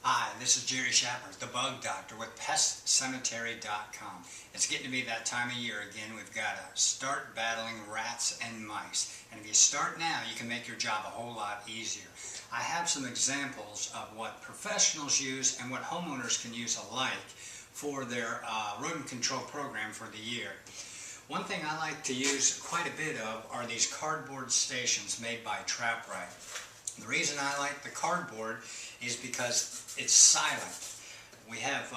Hi, this is Jerry Shapper, the Bug Doctor with PestCemetery.com. It's getting to be that time of year again. We've got to start battling rats and mice. And if you start now, you can make your job a whole lot easier. I have some examples of what professionals use and what homeowners can use alike for their rodent control program for the year. One thing I like to use quite a bit of are these cardboard stations made by TrapRite. The reason I like the cardboard is because it's silent. We have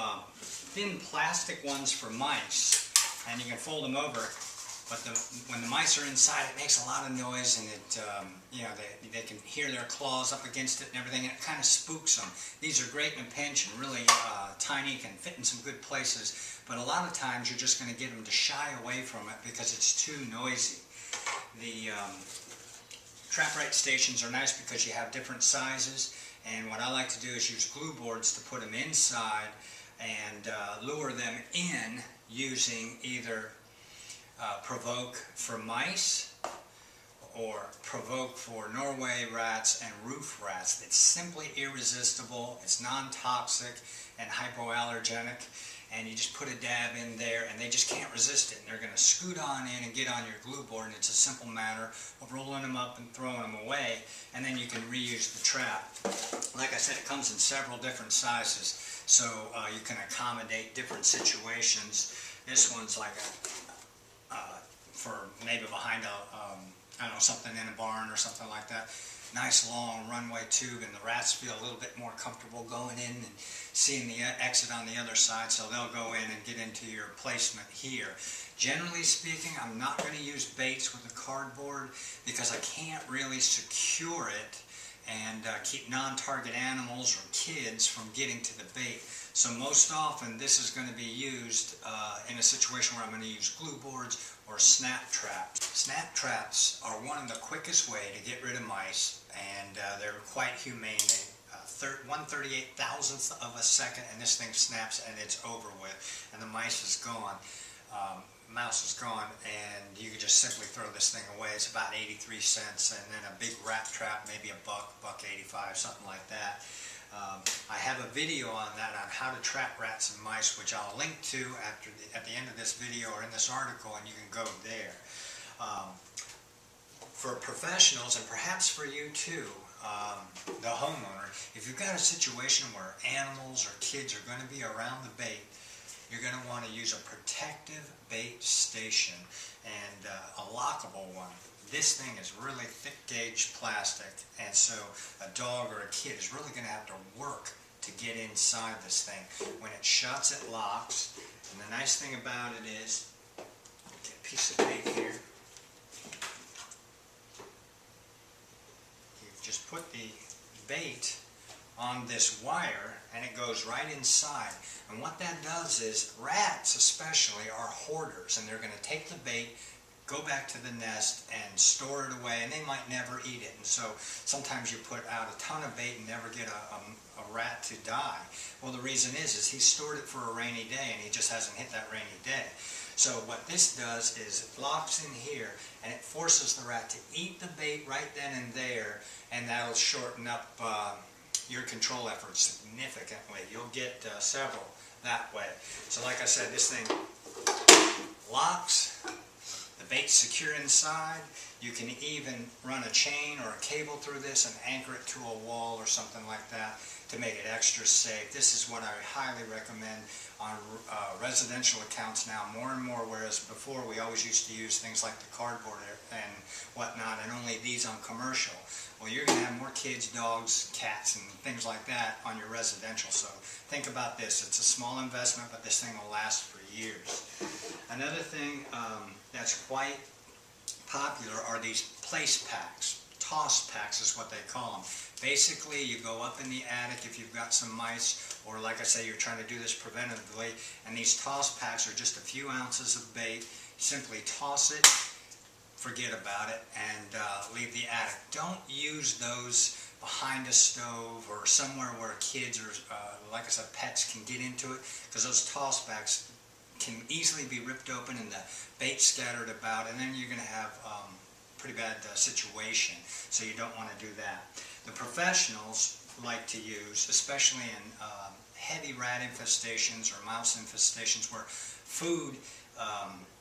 thin plastic ones for mice, and you can fold them over, but when the mice are inside, it makes a lot of noise, and they can hear their claws up against it and everything, and it kind of spooks them. These are great in a pinch and really tiny, can fit in some good places, but a lot of times you're just going to get them to shy away from it because it's too noisy. The TrapRite stations are nice because you have different sizes, and what I like to do is use glue boards to put them inside and lure them in using either Provoke for mice or Provoke for Norway rats and roof rats. It's simply irresistible, it's non-toxic and hypoallergenic, and you just put a dab in there and they just can't resist it, and they're going to scoot on in and get on your glue board, and it's a simple matter of rolling them up and throwing them away, and then you can reuse the trap. Like I said, it comes in several different sizes, so you can accommodate different situations. This one's like for maybe behind I don't know, something in a barn or something like that. Nice long runway tube, and the rats feel a little bit more comfortable going in and seeing the exit on the other side, so they'll go in and get into your placement here. Generally speaking, I'm not going to use baits with the cardboard because I can't really secure it and keep non-target animals or kids from getting to the bait. So most often this is going to be used in a situation where I'm going to use glue boards or snap traps. Snap traps are one of the quickest way to get rid of mice, and they're quite humane. They 1/38,000th of a second, and this thing snaps and it's over with, and the mice is gone. Mouse is gone, and you can just simply throw this thing away. It's about 83 cents, and then a big rat trap, maybe a $1.85, something like that. I have a video on that, on how to trap rats and mice, which I'll link to at the end of this video or in this article, and you can go there. For professionals, and perhaps for you too, the homeowner, if you've got a situation where animals or kids are going to be around the bait, you're going to want to use a protective bait station, and a lockable one. This thing is really thick gauge plastic, and so a dog or a kid is really going to have to work to get inside this thing. When it shuts, it locks, and the nice thing about it is, get a piece of bait here. You just put the bait on this wire and it goes right inside, and what that does is, rats especially are hoarders, and they're going to take the bait, go back to the nest and store it away, and they might never eat it. And so sometimes you put out a ton of bait and never get a rat to die. Well, the reason is he stored it for a rainy day and he just hasn't hit that rainy day. So what this does is it locks in here and it forces the rat to eat the bait right then and there, and that'll shorten up your control efforts significantly. You'll get several that way. So like I said, this thing locks, the bait's secure inside. You can even run a chain or a cable through this and anchor it to a wall or something like that to make it extra safe. This is what I highly recommend on residential accounts now, more and more, whereas before we always used to use things like the cardboard and whatnot, and only these on commercial. Well, you're going to have more kids, dogs, cats, and things like that on your residential, so think about this. It's a small investment, but this thing will last for years. Another thing that's quite popular are these place packs. Toss packs is what they call them. Basically, you go up in the attic if you've got some mice, or like I say, you're trying to do this preventatively, and these toss packs are just a few ounces of bait. Simply toss it, forget about it, and leave the attic. Don't use those behind a stove or somewhere where kids or, like I said, pets can get into it, because those toss packs can easily be ripped open and the bait scattered about, and then you're going to have pretty bad situation, so you don't want to do that. The professionals like to use, especially in heavy rat infestations or mouse infestations where food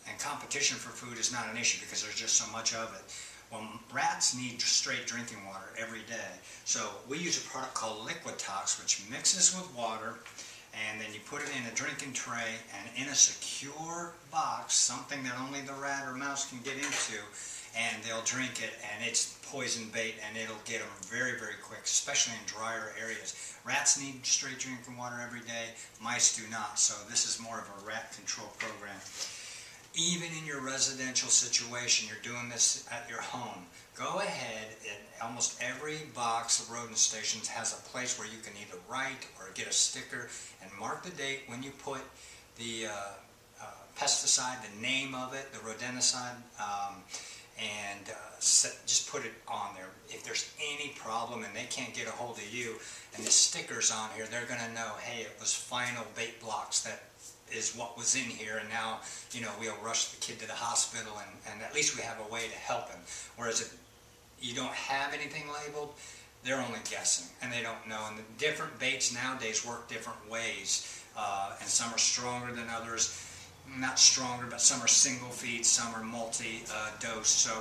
and competition for food is not an issue because there's just so much of it. Well, rats need straight drinking water every day. So we use a product called Liquid Tox, which mixes with water, and then you put it in a drinking tray and in a secure box, something that only the rat or mouse can get into, and they'll drink it, and it's poison bait, and it'll get them very, very quick, especially in drier areas. Rats need straight drinking water every day. Mice do not, so this is more of a rat control program. Even in your residential situation, you're doing this at your home, go ahead, and almost every box of rodent stations has a place where you can either write or get a sticker and mark the date when you put the pesticide, the name of it, the rodenticide, and just put it on there. If there's any problem and they can't get a hold of you and the sticker's on here, they're going to know, hey, it was final bait blocks that is what was in here, and now, you know, we'll rush the kid to the hospital, and at least we have a way to help him. Whereas if you don't have anything labeled, they're only guessing, and they don't know. And the different baits nowadays work different ways, and some are stronger than others. Not stronger, but some are single feed, some are multi-dose. So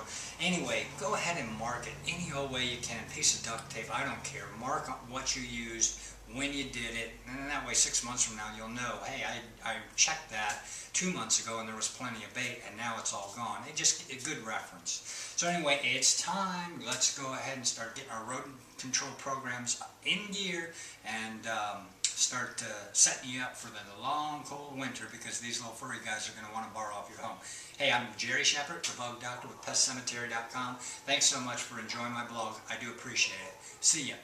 anyway, go ahead and mark it any old way you can. Piece of duct tape, I don't care. Mark what you used, when you did it, and that way 6 months from now you'll know, hey, I checked that 2 months ago and there was plenty of bait and now it's all gone. It just a good reference. So anyway, it's time. Let's go ahead and start getting our rodent control programs in gear and start setting you up for the long cold winter, because these little furry guys are going to want to bar off your home. Hey, I'm Jerry Shepard, the Bug Doctor with PestCemetery.com. Thanks so much for enjoying my blog. I do appreciate it. See ya.